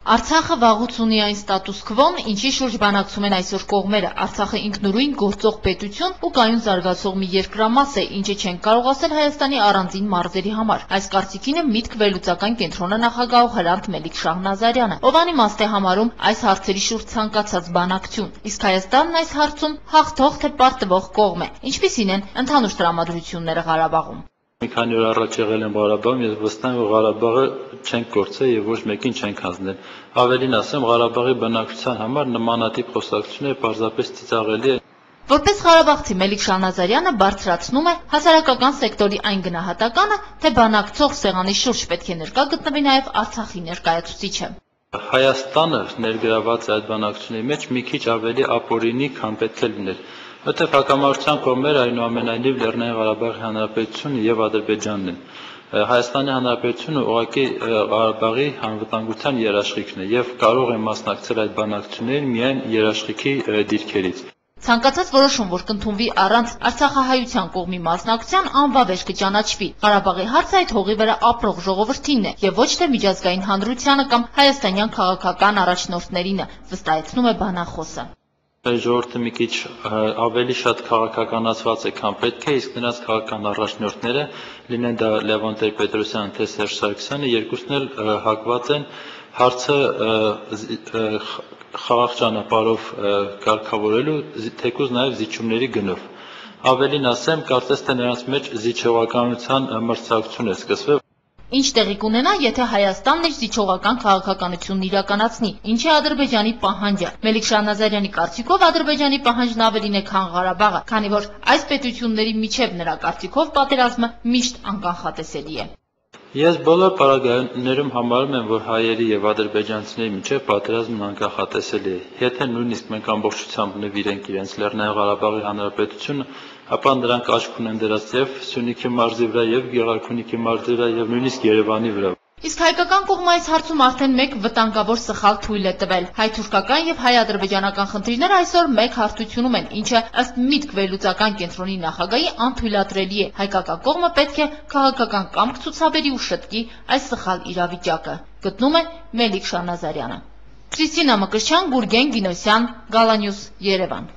Արցախը վաղուց ունի այն ստատուս քվոն, ինչի շուրջ բանակցում են այսօր կողմերը։ Արցախը ինքնուրույն գործող պետություն ու կայուն զարգացող մի երկրամաս է, ինչը չեն կարող ասել Հայաստանի առանձին մարզերի համար։ Այս կարծիքին է Միտք վերլուծական կենտրոնը նախագահ Հրանտ Մելիք Շահնազարյանը, ով անիմաստ է համարում այս հարցերի շուրջ ցանկացած բանակցություն։ Իսկ Հայաստանն այս հարցում հաղթող թե պարտվող կողմ է։ Ինչպիսին են ընդհանուր տրամադրությունները Ղարաբաղում։ Մի քանի օր առաջ եղել եմ Ղարաբաղում, ես վստահ եմ, որ Ղարաբաղը չենք կորցրել եւ ոչ մեկին չենք հանձնել։ Ավելին ասեմ, Ղարաբաղի բնակչության համար նմանատիպ խոսակցությունները պարզապես ծիծաղելի է։ Որպես ղարաբաղցի Մելիք Շահնազարյանը բարձրացնում է հասարակական սեկտորի այն գնահատականը, թե բանակցող սեղանի շուրջ պետք է ներկա գտնվի նաև Արցախի ներկայացուցիչը։ Հայաստանը ներգրաված է այդ բանակցությունների մեջ մի քիչ ավելի ապօրինի, քան պետք է լիներ։ Որտեղ հակամարտության կողմերը այնուամենայնիվ Լեռնային Ղարաբաղի Հանրապետությունը եւ Ադրբեջանն են։ Հայաստանի Հանրապետությունը ուղղակի Ղարաբաղի անվտանգության երաշխիքն է եւ կարող է մասնակցել այդ բանակցություններին միայն երաշխիքի դիրքերից։ Ցանկացած որոշում, որ կընդունվի առանց արցախահայության կողմի մասնակցության, անվավեր կճանաչվի։ Ղարաբաղի հարցը այդ հողի վրա ապրող ժողովրդինն է եւ ոչ թե միջազգային հանրությանը կամ հայաստանյան քաղաքական առաջնորդներինը, վստահեցնում է բանախոսը։ Ժողովուրդը մի քիչ ավելի շատ քաղաքականացված է, քան պետք է, իսկ նրանց քաղաքական առաջնորդները, լինեն դա Լևոն Տեր-Պետրոսյանը, թե Սերժ Սարգսյանը, երկուսն էլ հակված են հարցը խաղաղ ճանապարհով կարգավորելու, թեկուզ նաև զիջումների գնով։ Ավելին ասեմ, կարծես թե նրանց մեջ զիջողականության մրցակցություն է սկսվել։ Ինչ տեղի կունենա, եթե Հայաստանն իր զիջողական քաղաքականությունն իրականացնի, ինչ է Ադրբեջանի պահանջը։ Մելիք Շահնազարյանի կարծիքով Ադրբեջանի պահանջն ավելին է, քան Ղարաբաղը, քանի որ այս պետությունների միջև նրա կարծիքով պատերազմը միշտ անկանխատեսելի է։ Ես բոլոր պարագաներում համարում եմ, որ հայերի եւ ադրբեջանցիների միջև պատերազմն անկանխատեսելի է։ Եթե նույնիսկ մենք ամբողջությամբ նվիրենք իրենց Լեռնային Ղարաբաղի Հանրապետությունը, ապա նրանք աչք ունեն դրած եւ Սյունիքի մարզի վրա, եւ Գեղարքունիքի մարզի վրա, եւ նույնիսկ Երևանի վրա։ Իսկ հայկական կողմը այս հարցում արդեն մեկ վտանգավոր սխալ թույլ է տվել։ Հայ-թուրքական եւ հայ-ադրբեջանական խնդիրները այսօր մեկ հարթությունում են, ինչը ըստ Միտք վերլուծական կենտրոնի նախագահի անթույլատրելի է։ Հայկական կողմը պետք է քաղաքական կամք ցուցաբերի ու շտկի այս սխալ իրավիճակը, գտնում է Մելիք Շահնազարյանը։ Քրիստինա Մկրտչյան, Գուրգեն Գինոսյան, Գալանյուս, Երևան։